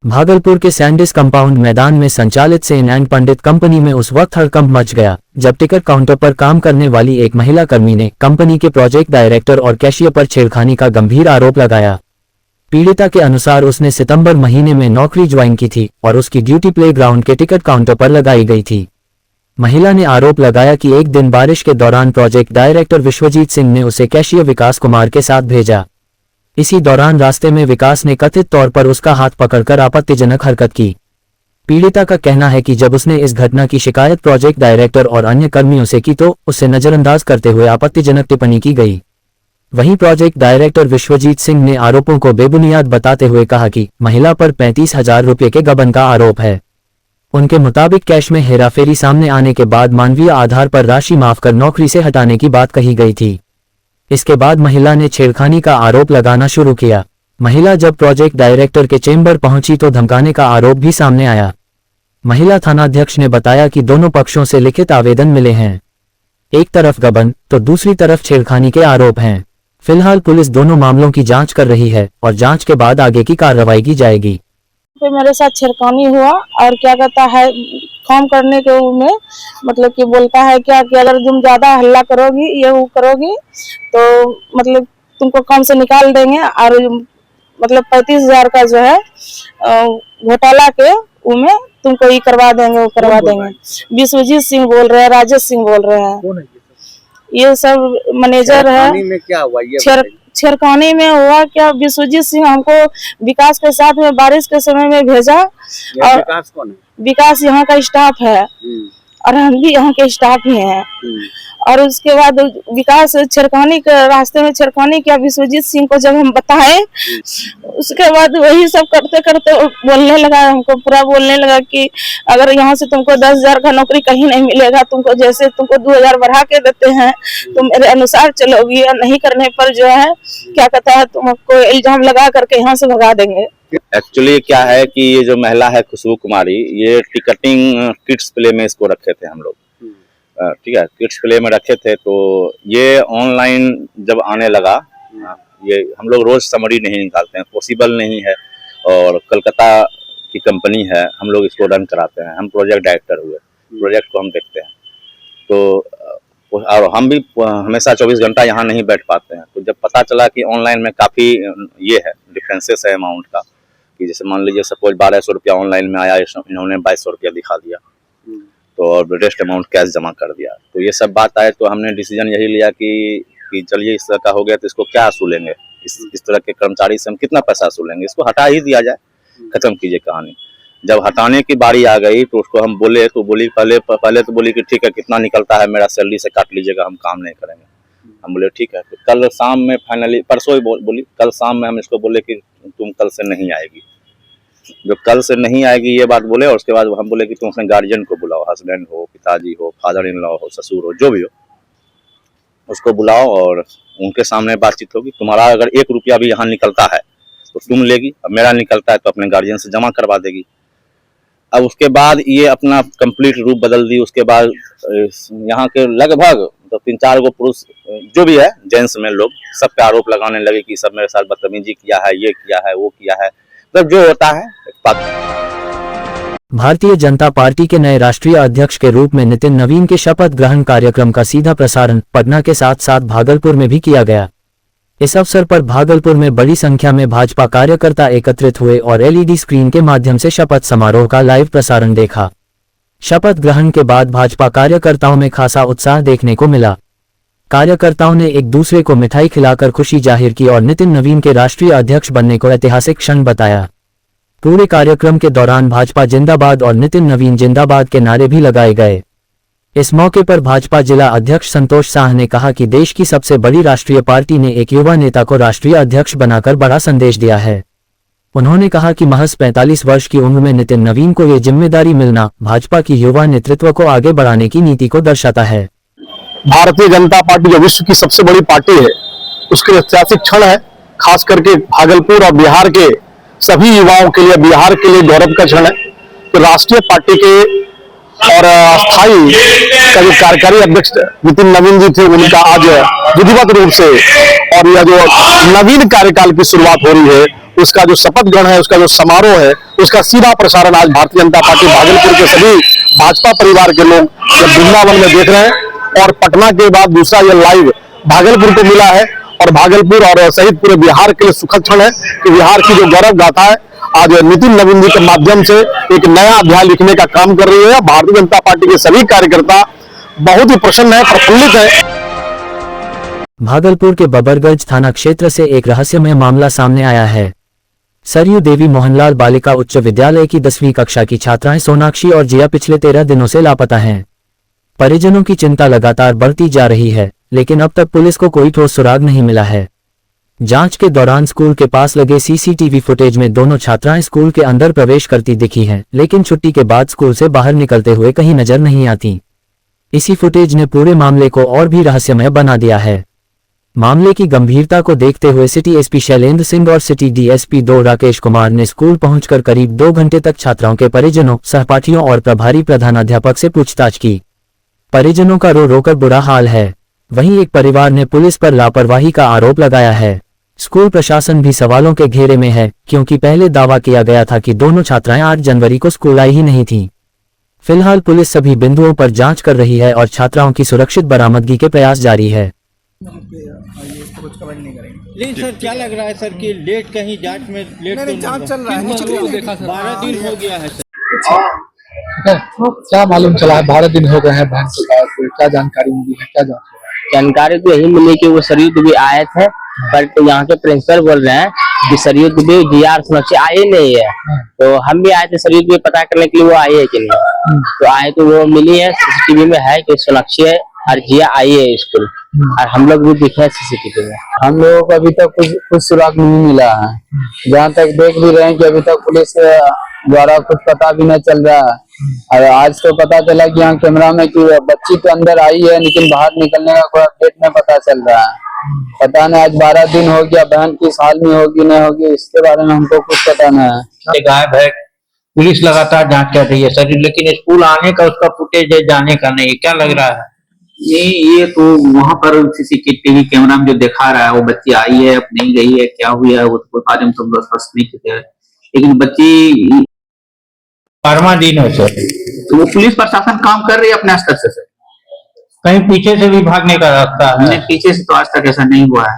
भागलपुर के Sandis compound मैदान में संचालित सेन एंड पंडित कंपनी में उस वक्त हड़कंप मच गया जब टिकट काउंटर पर काम करने वाली एक महिला कर्मी ने कंपनी के प्रोजेक्ट डायरेक्टर और कैशियर पर छेड़खानी का गंभीर आरोप लगाया। पीड़िता के अनुसार उसने सितंबर महीने में नौकरी ज्वाइन की थी और उसकी ड्यूटी प्लेग्राउंड के टिकट काउंटर पर लगाई गई थी। महिला ने आरोप लगाया कि एक दिन बारिश के दौरान प्रोजेक्ट डायरेक्टर विश्वजीत सिंह ने उसे कैशियर विकास कुमार के साथ भेजा। इसी दौरान रास्ते में विकास ने कथित तौर पर उसका हाथ पकड़कर आपत्तिजनक हरकत की। पीड़िता का कहना है कि जब उसने इस घटना की शिकायत प्रोजेक्ट डायरेक्टर और अन्य कर्मियों से की तो उसे नजरअंदाज करते हुए आपत्तिजनक टिप्पणी की गई। वहीं प्रोजेक्ट डायरेक्टर विश्वजीत सिंह ने आरोपों को बेबुनियाद बताते हुए कहा कि महिला पर 35,000 रुपये के गबन का आरोप है। उनके मुताबिक कैश में हेराफेरी सामने आने के बाद मानवीय आधार पर राशि माफ कर नौकरी से हटाने की बात कही गई थी। इसके बाद महिला ने छेड़खानी का आरोप लगाना शुरू किया। महिला जब प्रोजेक्ट डायरेक्टर के चेंबर पहुंची तो धमकाने का आरोप भी सामने आया। महिला थानाध्यक्ष ने बताया कि दोनों पक्षों से लिखित आवेदन मिले हैं। एक तरफ गबन तो दूसरी तरफ छेड़खानी के आरोप हैं। फिलहाल पुलिस दोनों मामलों की जांच कर रही है और जांच के बाद आगे की कार्रवाई की जाएगी। तो मेरे साथ छेड़खानी हुआ और क्या कहता है काम करने के में मतलब कि बोलता है क्या कि अगर तुम ज्यादा हल्ला करोगी ये वो करोगी तो मतलब तुमको काम से निकाल देंगे और मतलब 35,000 का जो है घोटाला के में तुमको ये करवा देंगे वो करवा देंगे। विश्वजीत सिंह बोल रहे हैं, राजेश सिंह बोल रहे हैं, ये सब मैनेजर है। में क्या हुआ ये छेड़खानी में हुआ क्या, विश्वजीत सिंह हमको विकास के साथ में बारिश के समय में भेजा और विकास कौन है? विकास यहाँ का स्टाफ है और हम भी यहाँ के स्टाफ ही हैं। और उसके बाद विकास छेड़खानी के रास्ते में छेड़खानी किया विश्वजीत सिंह को जब हम बताए उसके बाद वही सब करते करते बोलने लगा, हमको पूरा बोलने लगा कि अगर यहाँ से तुमको 10,000 का नौकरी कहीं नहीं मिलेगा, तुमको जैसे तुमको 2,000 बढ़ा के देते हैं तुम मेरे अनुसार चलोगी और नहीं करने पर जो है क्या कहता है तुमको इल्जाम लगा करके यहाँ से भगा देंगे। एक्चुअली क्या है कि ये जो महिला है खुशबू कुमारी, ये टिकटिंग किड्स प्ले में इसको रखे थे हम लोग, ठीक है, किड्स प्ले में रखे थे। तो ये ऑनलाइन जब आने लगा, ये हम लोग रोज समरी नहीं निकालते हैं, पॉसिबल नहीं है, और कलकत्ता की कंपनी है, हम लोग इसको रन कराते हैं, हम प्रोजेक्ट डायरेक्टर हुए, प्रोजेक्ट को हम देखते हैं। तो और हम भी हमेशा 24 घंटा यहाँ नहीं बैठ पाते हैं। तो जब पता चला कि ऑनलाइन में काफ़ी ये है डिफरेंसेस है अमाउंट का, कि जैसे मान लीजिए सपोज 1,200 रुपया ऑनलाइन में आया, इन्होंने 2,200 रुपया दिखा दिया, तो और रेस्ट अमाउंट कैश जमा कर दिया। तो ये सब बात आए तो हमने डिसीजन यही लिया कि चलिए इस तरह का हो गया तो इसको क्या असूलेंगे, इस तरह के कर्मचारी से हम कितना पैसा असूलेंगे, इसको हटा ही दिया जाए, खत्म कीजिए कहानी। जब हटाने की बारी आ गई तो उसको हम बोले तो बोली पहले तो बोली कि ठीक है कितना निकलता है मेरा सैलरी से काट लीजिएगा, हम काम नहीं करेंगे। हम बोले ठीक है। तो कल शाम में फाइनली, परसों ही बोली, कल शाम में हम इसको बोले कि तुम कल से नहीं आएगी। जो कल से नहीं आएगी ये बात बोले, और उसके बाद हम बोले कि तुम अपने गार्जियन को बुलाओ, हस्बैंड हो, पिताजी हो, फादर इन लॉ हो, ससुर हो, जो भी हो, उसको बुलाओ और उनके सामने बातचीत होगी। तुम्हारा अगर 1 रुपया भी यहाँ निकलता है तो तुम लेगी, अब मेरा निकलता है तो अपने गार्जियन से जमा करवा देगी। अब उसके बाद ये अपना कंप्लीट रूप बदल दी। उसके बाद यहाँ के लगभग तो 3-4 गो पुरुष जो भी है जेंट्स में लोग सब पे आरोप लगाने लगे कि सब मेरे साथ बदतमीजी किया है, ये किया है, वो किया है, मतलब जो होता है। भारतीय जनता पार्टी के नए राष्ट्रीय अध्यक्ष के रूप में नितिन नवीन के शपथ ग्रहण कार्यक्रम का सीधा प्रसारण पटना के साथ साथ भागलपुर में भी किया गया। इस अवसर पर भागलपुर में बड़ी संख्या में भाजपा कार्यकर्ता एकत्रित हुए और एलईडी स्क्रीन के माध्यम से शपथ समारोह का लाइव प्रसारण देखा। शपथ ग्रहण के बाद भाजपा कार्यकर्ताओं में खासा उत्साह देखने को मिला। कार्यकर्ताओं ने एक दूसरे को मिठाई खिलाकर खुशी जाहिर की और नितिन नवीन के राष्ट्रीय अध्यक्ष बनने को ऐतिहासिक क्षण बताया। पूरे कार्यक्रम के दौरान भाजपा जिंदाबाद और नितिन नवीन जिंदाबाद के नारे भी लगाए गए। इस मौके पर भाजपा जिला अध्यक्ष संतोष शाह ने कहा कि देश की सबसे बड़ी राष्ट्रीय पार्टी ने एक युवा नेता को राष्ट्रीय अध्यक्ष बनाकर बड़ा संदेश दिया है। उन्होंने कहा कि महज 45 वर्ष की उम्र में नितिन नवीन को ये जिम्मेदारी मिलना भाजपा की युवा नेतृत्व को आगे बढ़ाने की नीति को दर्शाता है। भारतीय जनता पार्टी जो विश्व की सबसे बड़ी पार्टी है, उसके ऐतिहासिक क्षण है, खास करके भागलपुर और बिहार के सभी युवाओं के लिए, बिहार के लिए गौरव का क्षण है कि राष्ट्रीय पार्टी के और स्थायी कार्यकारी अध्यक्ष नितिन नवीन जी थे, उनका आज विधिवत रूप से और यह जो नवीन कार्यकाल की शुरुआत हो रही है उसका जो शपथ ग्रहण है, उसका जो समारोह है, उसका सीधा प्रसारण आज भारतीय जनता पार्टी भागलपुर के सभी भाजपा परिवार के लोग जब वृंदावन में देख रहे हैं। और पटना के बाद दूसरा ये लाइव भागलपुर को मिला है और भागलपुर और सहित पूरे बिहार के लिए सुखद क्षण है कि बिहार की जो गौरव गाथा है आज नितिन नवीन जी के माध्यम से एक नया अध्याय लिखने का काम कर रही है। भारतीय जनता पार्टी के सभी कार्यकर्ता बहुत ही प्रसन्न है, प्रफुल्लित है। भागलपुर के बबरगंज थाना क्षेत्र से एक रहस्यमय मामला सामने आया है। सरयू देवी मोहनलाल बालिका उच्च विद्यालय की 10वीं कक्षा की छात्राएं सोनाक्षी और जिया पिछले 13 दिनों से लापता हैं। परिजनों की चिंता लगातार बढ़ती जा रही है, लेकिन अब तक पुलिस को कोई ठोस सुराग नहीं मिला है। जांच के दौरान स्कूल के पास लगे सीसीटीवी फुटेज में दोनों छात्राएं स्कूल के अंदर प्रवेश करती दिखी हैं, लेकिन छुट्टी के बाद स्कूल से बाहर निकलते हुए कहीं नजर नहीं आती। इसी फुटेज ने पूरे मामले को और भी रहस्यमय बना दिया है। मामले की गंभीरता को देखते हुए सिटी एसपी शैलेंद्र सिंह और सिटी डीएसपी 2 राकेश कुमार ने स्कूल पहुंचकर करीब 2 घंटे तक छात्राओं के परिजनों, सहपाठियों और प्रभारी प्रधानाध्यापक से पूछताछ की। परिजनों का रो रोकर बुरा हाल है। वहीं एक परिवार ने पुलिस पर लापरवाही का आरोप लगाया है। स्कूल प्रशासन भी सवालों के घेरे में है, क्योंकि पहले दावा किया गया था कि दोनों छात्राएं 8 जनवरी को स्कूल आई ही नहीं थीं। फिलहाल पुलिस सभी बिंदुओं पर जांच कर रही है और छात्राओं की सुरक्षित बरामदगी के प्रयास जारी है। लेकिन सर क्या लग रहा है सर कि लेट कहीं जांच में लेट नहीं, जांच चल रहा है। 12 दिन हो गया है सर। क्या मालूम चला है 12 दिन हो गए हैं बहन के पास, क्या जानकारी मिली है, क्या जानकारी तो यही मिली कि वो सरयू दुबे आए थे, बट यहाँ के प्रिंसिपल बोल रहे हैं कि सरयू दुबे जीआर सोनाक्षी आए नहीं है। तो हम भी आए थे सरयू दुबे पता करने के लिए वो आई है कि नहीं, तो आए तो वो मिली है, सीसीटीवी में है कि सोनाक्षी है और जिया आई है स्कूल, और हम लोग भी दिखे हैं सीसीटीवी में। हम लोगों को अभी तक कुछ सुराग नहीं मिला है। जहाँ तक देख भी रहे हैं कि अभी तक पुलिस द्वारा कुछ पता भी नहीं चल रहा है। और आज तो पता चला कि यहाँ कैमरा में कि बच्ची तो अंदर आई है, लेकिन बाहर निकलने का कोई अपडेट नहीं पता चल रहा है। पता नहीं आज 12 दिन हो गया, बहन किस हाल में होगी नहीं होगी इसके बारे में हमको कुछ पता नहीं है। गायब है, पुलिस लगातार जांच कर रही है सर, लेकिन स्कूल आने का उसका फुटेज है, जाने का नहीं। क्या लग रहा है? नहीं, ये तो वहां पर सीसीटीवी कैमरा में जो दिखा रहा है वो बच्ची आई है, अब नहीं गई है, क्या हुआ है वो तो बारे में तो स्पष्ट नहीं किया है। लेकिन बच्ची 12वां दिन है सर, तो वो पुलिस प्रशासन काम कर रही है अपने स्तर से सर। कहीं पीछे से भी भागने का रास्ता है? पीछे से तो आज तक ऐसा नहीं हुआ है।